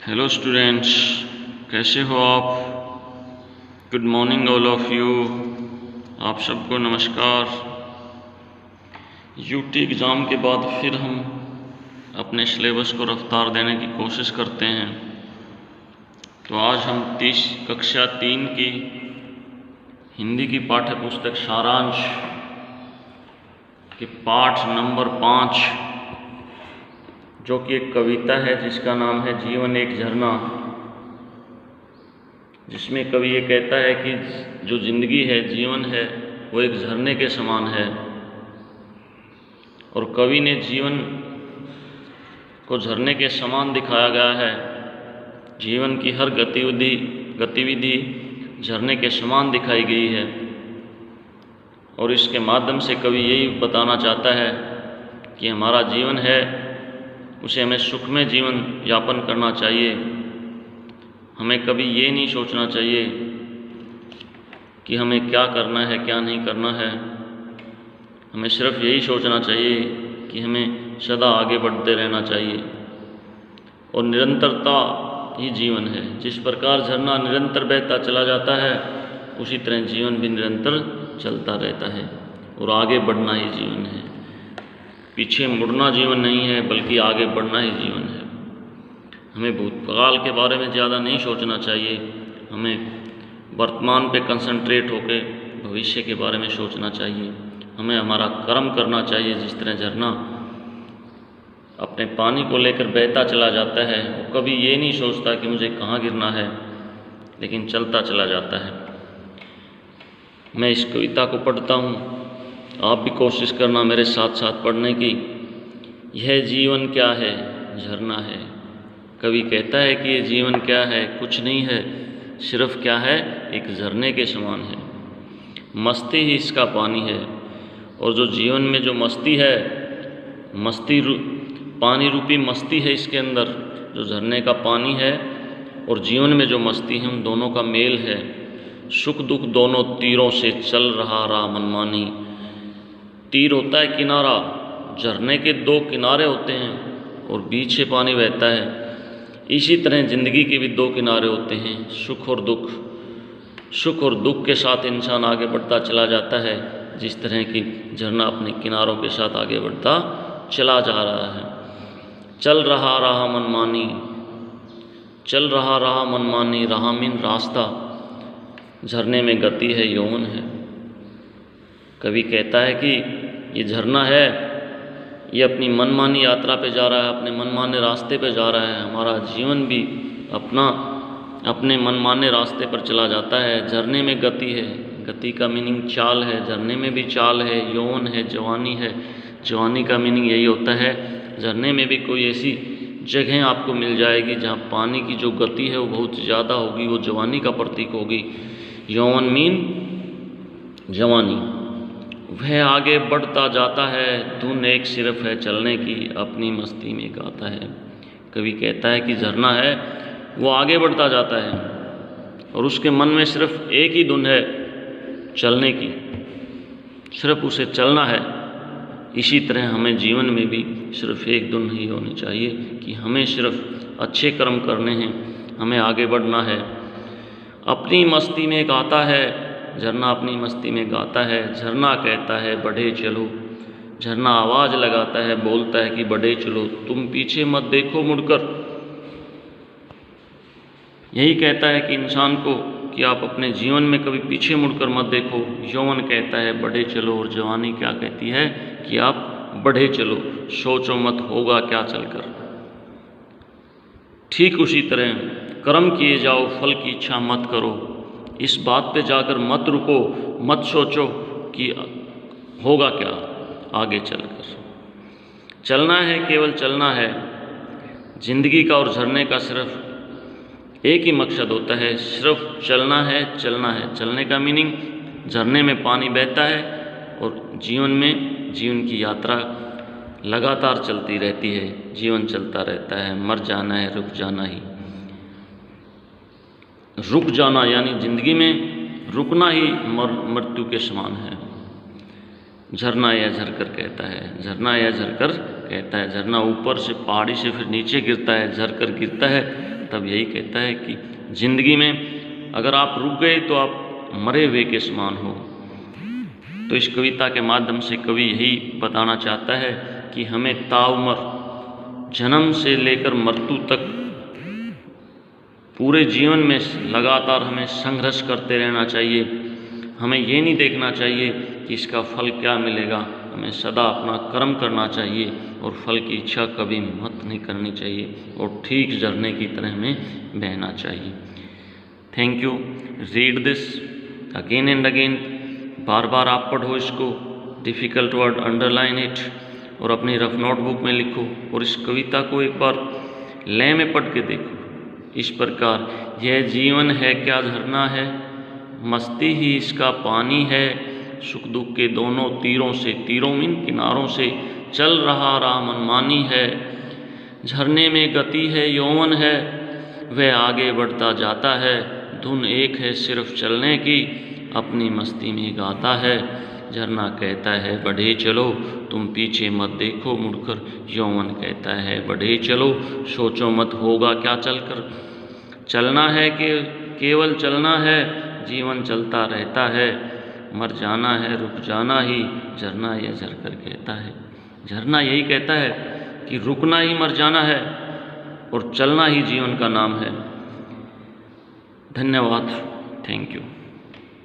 Hello students, कैसे हो आप। Good morning all of you. आप सबको नमस्कार। यूटी एग्ज़ाम के बाद फिर हम अपने सिलेबस को रफ्तार देने की कोशिश करते हैं। तो आज हम कक्षा 3 की हिंदी की पाठ्य पुस्तक सारांश के पाठ नंबर 5, जो कि एक कविता है जिसका नाम है जीवन एक झरना, जिसमें कवि ये कहता है कि जो ज़िंदगी है, जीवन है, वो एक झरने के समान है। और कवि ने जीवन को झरने के समान दिखाया गया है। जीवन की हर गतिविधि झरने के समान दिखाई गई है। और इसके माध्यम से कवि यही बताना चाहता है कि हमारा जीवन है, उसे हमें सुखमय जीवन यापन करना चाहिए। हमें कभी ये नहीं सोचना चाहिए कि हमें क्या करना है, क्या नहीं करना है। हमें सिर्फ यही सोचना चाहिए कि हमें सदा आगे बढ़ते रहना चाहिए। और निरंतरता ही जीवन है। जिस प्रकार झरना निरंतर बहता चला जाता है, उसी तरह जीवन भी निरंतर चलता रहता है और आगे बढ़ना ही जीवन है। पीछे मुड़ना जीवन नहीं है, बल्कि आगे बढ़ना ही जीवन है। हमें भूतकाल के बारे में ज़्यादा नहीं सोचना चाहिए। हमें वर्तमान पे कंसंट्रेट होकर भविष्य के बारे में सोचना चाहिए। हमें हमारा कर्म करना चाहिए। जिस तरह झरना अपने पानी को लेकर बहता चला जाता है, वो कभी ये नहीं सोचता कि मुझे कहाँ गिरना है, लेकिन चलता चला जाता है। मैं इस कविता को पढ़ता हूँ, आप भी कोशिश करना मेरे साथ साथ पढ़ने की। यह जीवन क्या है, झरना है। कवि कहता है कि ये जीवन क्या है, कुछ नहीं है, सिर्फ क्या है, एक झरने के समान है। मस्ती ही इसका पानी है। और जो जीवन में जो मस्ती है, पानी रूपी मस्ती है इसके अंदर, जो झरने का पानी है और जीवन में जो मस्ती है, उन दोनों का मेल है। सुख दुख दोनों तीरों से चल रहा मनमानी। तीर होता है किनारा, झरने के 2 किनारे होते हैं और बीच से पानी बहता है। इसी तरह ज़िंदगी के भी 2 किनारे होते हैं, सुख और दुख। सुख और दुख के साथ इंसान आगे बढ़ता चला जाता है, जिस तरह की झरना अपने किनारों के साथ आगे बढ़ता चला जा रहा है। चल रहा मनमानी, चल रहा मनमानी, रहा मीन रास्ता। झरने में गति है, यौवन है। कवि कहता है कि ये झरना है, ये अपनी मनमानी यात्रा पे जा रहा है, अपने मनमाने रास्ते पे जा रहा है। हमारा जीवन भी अपने मनमाने रास्ते पर चला जाता है। झरने में गति है, गति का मीनिंग चाल है, झरने में भी चाल है, यौवन है, जवानी है। जवानी का मीनिंग यही होता है, झरने में भी कोई ऐसी जगह आपको मिल जाएगी जहाँ पानी की जो गति है वो बहुत ज़्यादा होगी, वो जवानी का प्रतीक होगी। यौवन मीन जवानी। वह आगे बढ़ता जाता है, धुन एक सिर्फ है चलने की, अपनी मस्ती में गाता है। कवि कहता है कि झरना है, वो आगे बढ़ता जाता है और उसके मन में सिर्फ एक ही धुन है, चलने की, सिर्फ उसे चलना है। इसी तरह हमें जीवन में भी सिर्फ एक धुन ही होनी चाहिए कि हमें सिर्फ अच्छे कर्म करने हैं, हमें आगे बढ़ना है। अपनी मस्ती में गाता है, झरना अपनी मस्ती में गाता है। झरना कहता है बढ़े चलो, झरना आवाज़ लगाता है, बोलता है कि बढ़े चलो, तुम पीछे मत देखो मुड़कर। यही कहता है कि इंसान को कि आप अपने जीवन में कभी पीछे मुड़कर मत देखो। यौवन कहता है बढ़े चलो, और जवानी क्या कहती है कि आप बढ़े चलो, सोचो मत होगा क्या चलकर। ठीक उसी तरह कर्म किए जाओ, फल की इच्छा मत करो। इस बात पे जाकर मत रुको, मत सोचो कि होगा क्या आगे चलकर। चलना है, केवल चलना है। जिंदगी का और झरने का सिर्फ एक ही मकसद होता है, सिर्फ चलना है, चलना है। चलने का मीनिंग झरने में पानी बहता है और जीवन की यात्रा लगातार चलती रहती है। जीवन चलता रहता है, मर जाना है, रुक जाना ही। रुक जाना यानी जिंदगी में रुकना ही मृत्यु के समान है। झरना या झरकर कहता है, झरना या झरकर कहता है। झरना ऊपर से पहाड़ी से फिर नीचे गिरता है, झरकर गिरता है तब यही कहता है कि ज़िंदगी में अगर आप रुक गए तो आप मरे हुए के समान हो। तो इस कविता के माध्यम से कवि यही बताना चाहता है कि हमें ताउम्र जन्म से लेकर मृत्यु तक पूरे जीवन में लगातार हमें संघर्ष करते रहना चाहिए। हमें ये नहीं देखना चाहिए कि इसका फल क्या मिलेगा, हमें सदा अपना कर्म करना चाहिए और फल की इच्छा कभी मत नहीं करनी चाहिए और ठीक झरने की तरह हमें बहना चाहिए। Thank you. Read this again and again, बार बार आप पढ़ो इसको, डिफ़िकल्ट वर्ड अंडरलाइन इट और अपनी रफ नोटबुक में लिखो और इस कविता को एक बार लय में पढ़ के देखो। इस प्रकार यह जीवन है क्या झरना है, मस्ती ही इसका पानी है, सुख दुख के दोनों तीरों से, तीरों मीन किनारों से चल रहा राह मनमानी है। झरने में गति है, यौवन है, वह आगे बढ़ता जाता है, धुन एक है सिर्फ चलने की, अपनी मस्ती में गाता है। झरना कहता है बढ़े चलो, तुम पीछे मत देखो मुड़कर, यौवन कहता है बढ़े चलो, सोचो मत होगा क्या चलकर। चलना है कि केवल चलना है, जीवन चलता रहता है, मर जाना है रुक जाना ही, झरना यह झरकर कहता है। झरना यही कहता है कि रुकना ही मर जाना है और चलना ही जीवन का नाम है। धन्यवाद। Thank you.